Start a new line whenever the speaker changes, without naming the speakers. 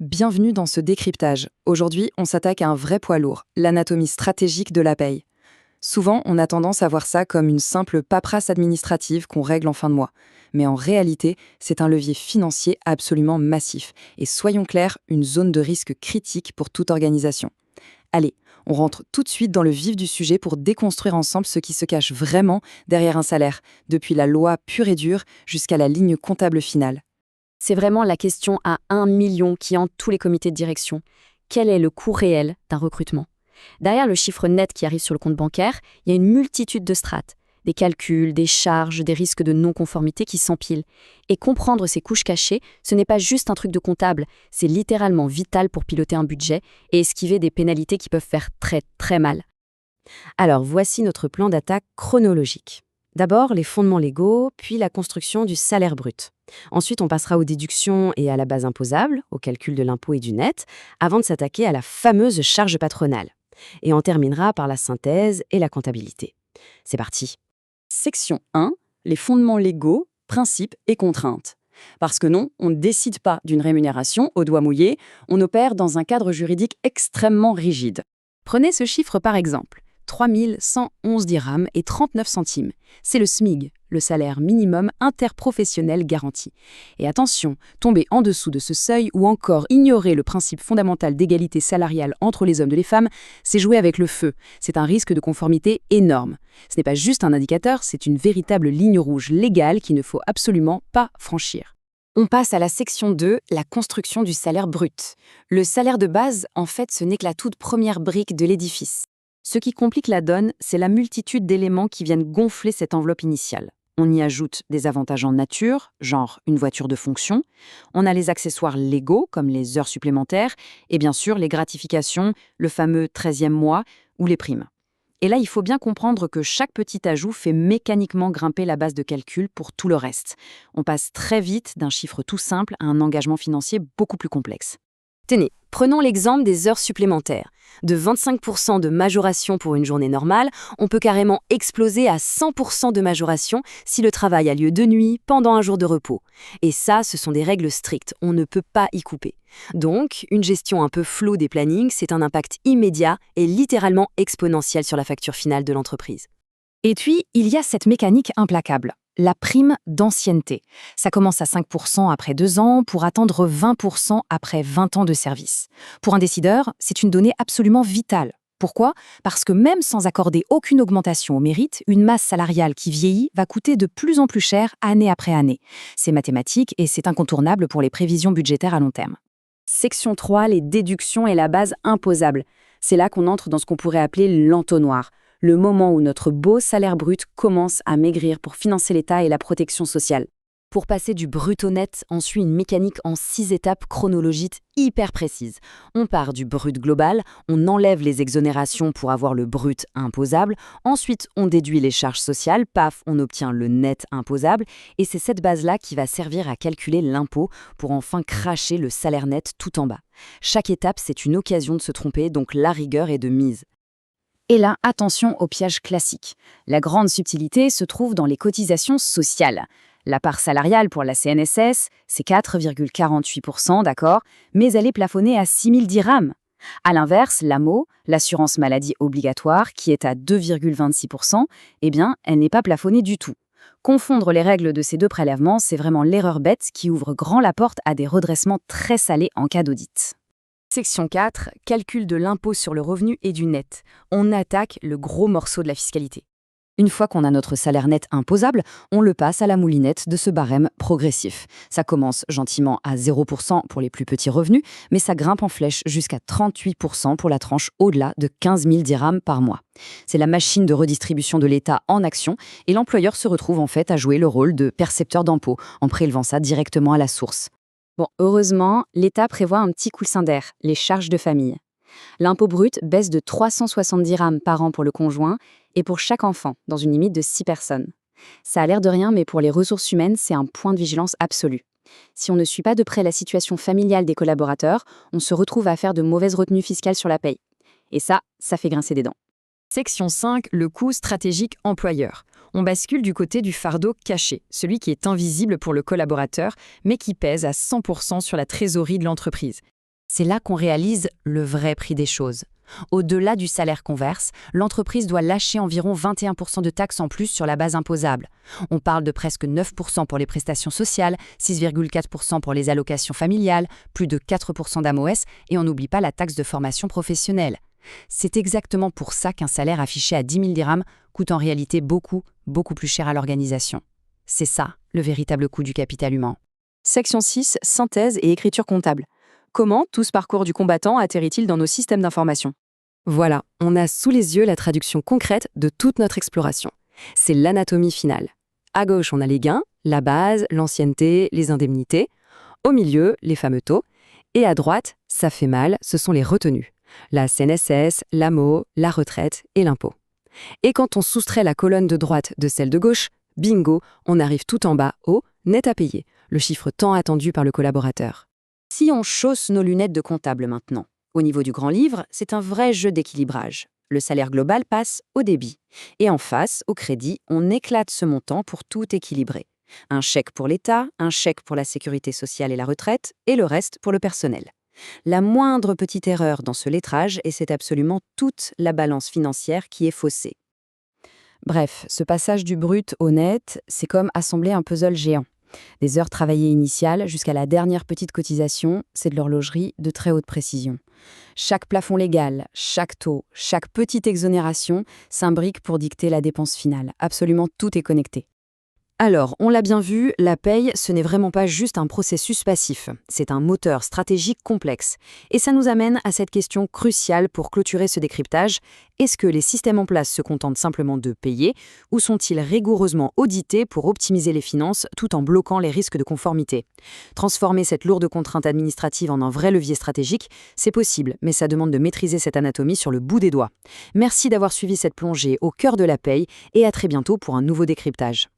Bienvenue dans ce décryptage. Aujourd'hui, on s'attaque à un vrai poids lourd, l'anatomie stratégique de la paye. Souvent, on a tendance à voir ça comme une simple paperasse administrative qu'on règle en fin de mois. Mais en réalité, c'est un levier financier absolument massif. Et soyons clairs, une zone de risque critique pour toute organisation. Allez, on rentre tout de suite dans le vif du sujet pour déconstruire ensemble ce qui se cache vraiment derrière un salaire, depuis la loi pure et dure jusqu'à la ligne comptable finale.
C'est vraiment la question à 1 million qui hante tous les comités de direction. Quel est le coût réel d'un recrutement? Derrière le chiffre net qui arrive sur le compte bancaire, il y a une multitude de strates. Des calculs, des charges, des risques de non-conformité qui s'empilent. Et comprendre ces couches cachées, ce n'est pas juste un truc de comptable, c'est littéralement vital pour piloter un budget et esquiver des pénalités qui peuvent faire très très mal. Alors voici notre plan d'attaque chronologique. D'abord les fondements légaux, puis la construction du salaire brut. Ensuite, on passera aux déductions et à la base imposable, au calcul de l'impôt et du net, avant de s'attaquer à la fameuse charge patronale. Et on terminera par la synthèse et la comptabilité. C'est parti.
Section 1, les fondements légaux, principes et contraintes. Parce que non, on ne décide pas d'une rémunération au doigt mouillé, on opère dans un cadre juridique extrêmement rigide. Prenez ce chiffre par exemple. 3 111 dirhams et 39 centimes. C'est le SMIG, le salaire minimum interprofessionnel garanti. Et attention, tomber en dessous de ce seuil ou encore ignorer le principe fondamental d'égalité salariale entre les hommes et les femmes, c'est jouer avec le feu. C'est un risque de conformité énorme. Ce n'est pas juste un indicateur, c'est une véritable ligne rouge légale qu'il ne faut absolument pas franchir. On passe à la section 2, la construction du salaire brut. Le salaire de base, en fait, ce n'est que la toute première brique de l'édifice. Ce qui complique la donne, c'est la multitude d'éléments qui viennent gonfler cette enveloppe initiale. On y ajoute des avantages en nature, genre une voiture de fonction. On a les accessoires légaux, comme les heures supplémentaires, et bien sûr les gratifications, le fameux 13e mois ou les primes. Et là, il faut bien comprendre que chaque petit ajout fait mécaniquement grimper la base de calcul pour tout le reste. On passe très vite d'un chiffre tout simple à un engagement financier beaucoup plus complexe.
Tenez, prenons l'exemple des heures supplémentaires. De 25% de majoration pour une journée normale, on peut carrément exploser à 100% de majoration si le travail a lieu de nuit, pendant un jour de repos. Et ça, ce sont des règles strictes, on ne peut pas y couper. Donc, une gestion un peu floue des plannings, c'est un impact immédiat et littéralement exponentiel sur la facture finale de l'entreprise.
Et puis, il y a cette mécanique implacable, la prime d'ancienneté. Ça commence à 5% après 2 ans pour atteindre 20% après 20 ans de service. Pour un décideur, c'est une donnée absolument vitale. Pourquoi? Parce que même sans accorder aucune augmentation au mérite, une masse salariale qui vieillit va coûter de plus en plus cher année après année. C'est mathématique et c'est incontournable pour les prévisions budgétaires à long terme.
Section 3, les déductions et la base imposable. C'est là qu'on entre dans ce qu'on pourrait appeler l'entonnoir. Le moment où notre beau salaire brut commence à maigrir pour financer l'État et la protection sociale. Pour passer du brut au net, on suit une mécanique en 6 étapes chronologiques hyper précises. On part du brut global, on enlève les exonérations pour avoir le brut imposable, ensuite on déduit les charges sociales, paf, on obtient le net imposable, et c'est cette base-là qui va servir à calculer l'impôt pour enfin cracher le salaire net tout en bas. Chaque étape, c'est une occasion de se tromper, donc la rigueur est de mise.
Et là, attention au piège classique. La grande subtilité se trouve dans les cotisations sociales. La part salariale pour la CNSS, c'est 4,48%, d'accord, mais elle est plafonnée à 6 000 dirhams. À l'inverse, l'AMO, l'assurance maladie obligatoire, qui est à 2,26%, eh bien, elle n'est pas plafonnée du tout. Confondre les règles de ces deux prélèvements, c'est vraiment l'erreur bête qui ouvre grand la porte à des redressements très salés en cas d'audit.
Section 4, calcul de l'impôt sur le revenu et du net. On attaque le gros morceau de la fiscalité.
Une fois qu'on a notre salaire net imposable, on le passe à la moulinette de ce barème progressif. Ça commence gentiment à 0% pour les plus petits revenus, mais ça grimpe en flèche jusqu'à 38% pour la tranche au-delà de 15 000 dirhams par mois. C'est la machine de redistribution de l'État en action et l'employeur se retrouve en fait à jouer le rôle de percepteur d'impôts en prélevant ça directement à la source.
Bon, heureusement, l'État prévoit un petit coussin d'air, les charges de famille. L'impôt brut baisse de 360 dirhams par an pour le conjoint et pour chaque enfant, dans une limite de 6 personnes. Ça a l'air de rien, mais pour les ressources humaines, c'est un point de vigilance absolu. Si on ne suit pas de près la situation familiale des collaborateurs, on se retrouve à faire de mauvaises retenues fiscales sur la paye. Et ça fait grincer des dents.
Section 5, le coût stratégique employeur. On bascule du côté du fardeau caché, celui qui est invisible pour le collaborateur, mais qui pèse à 100% sur la trésorerie de l'entreprise.
C'est là qu'on réalise le vrai prix des choses. Au-delà du salaire qu'on verse, l'entreprise doit lâcher environ 21% de taxes en plus sur la base imposable. On parle de presque 9% pour les prestations sociales, 6,4% pour les allocations familiales, plus de 4% d'AMOS et on n'oublie pas la taxe de formation professionnelle. C'est exactement pour ça qu'un salaire affiché à 10 000 dirhams coûte en réalité beaucoup, beaucoup plus cher à l'organisation. C'est ça, le véritable coût du capital humain.
Section 6, synthèse et écriture comptable. Comment tout ce parcours du combattant atterrit-il dans nos systèmes d'information?
Voilà, on a sous les yeux la traduction concrète de toute notre exploration. C'est l'anatomie finale. À gauche, on a les gains, la base, l'ancienneté, les indemnités. Au milieu, les fameux taux. Et à droite, ça fait mal, ce sont les retenues. La CNSS, l'AMO, la retraite et l'impôt. Et quand on soustrait la colonne de droite de celle de gauche, bingo, on arrive tout en bas au net à payer, le chiffre tant attendu par le collaborateur.
Si on chausse nos lunettes de comptable maintenant, au niveau du grand livre, c'est un vrai jeu d'équilibrage. Le salaire global passe au débit. Et en face, au crédit, on éclate ce montant pour tout équilibrer. Un chèque pour l'État, un chèque pour la sécurité sociale et la retraite, et le reste pour le personnel. La moindre petite erreur dans ce lettrage, et c'est absolument toute la balance financière qui est faussée.
Bref, ce passage du brut au net, c'est comme assembler un puzzle géant. Des heures travaillées initiales jusqu'à la dernière petite cotisation, c'est de l'horlogerie de très haute précision. Chaque plafond légal, chaque taux, chaque petite exonération s'imbrique pour dicter la dépense finale. Absolument tout est connecté. Alors, on l'a bien vu, la paye, ce n'est vraiment pas juste un processus passif. C'est un moteur stratégique complexe. Et ça nous amène à cette question cruciale pour clôturer ce décryptage. Est-ce que les systèmes en place se contentent simplement de payer ou sont-ils rigoureusement audités pour optimiser les finances tout en bloquant les risques de conformité? Transformer cette lourde contrainte administrative en un vrai levier stratégique, c'est possible, mais ça demande de maîtriser cette anatomie sur le bout des doigts. Merci d'avoir suivi cette plongée au cœur de la paye et à très bientôt pour un nouveau décryptage.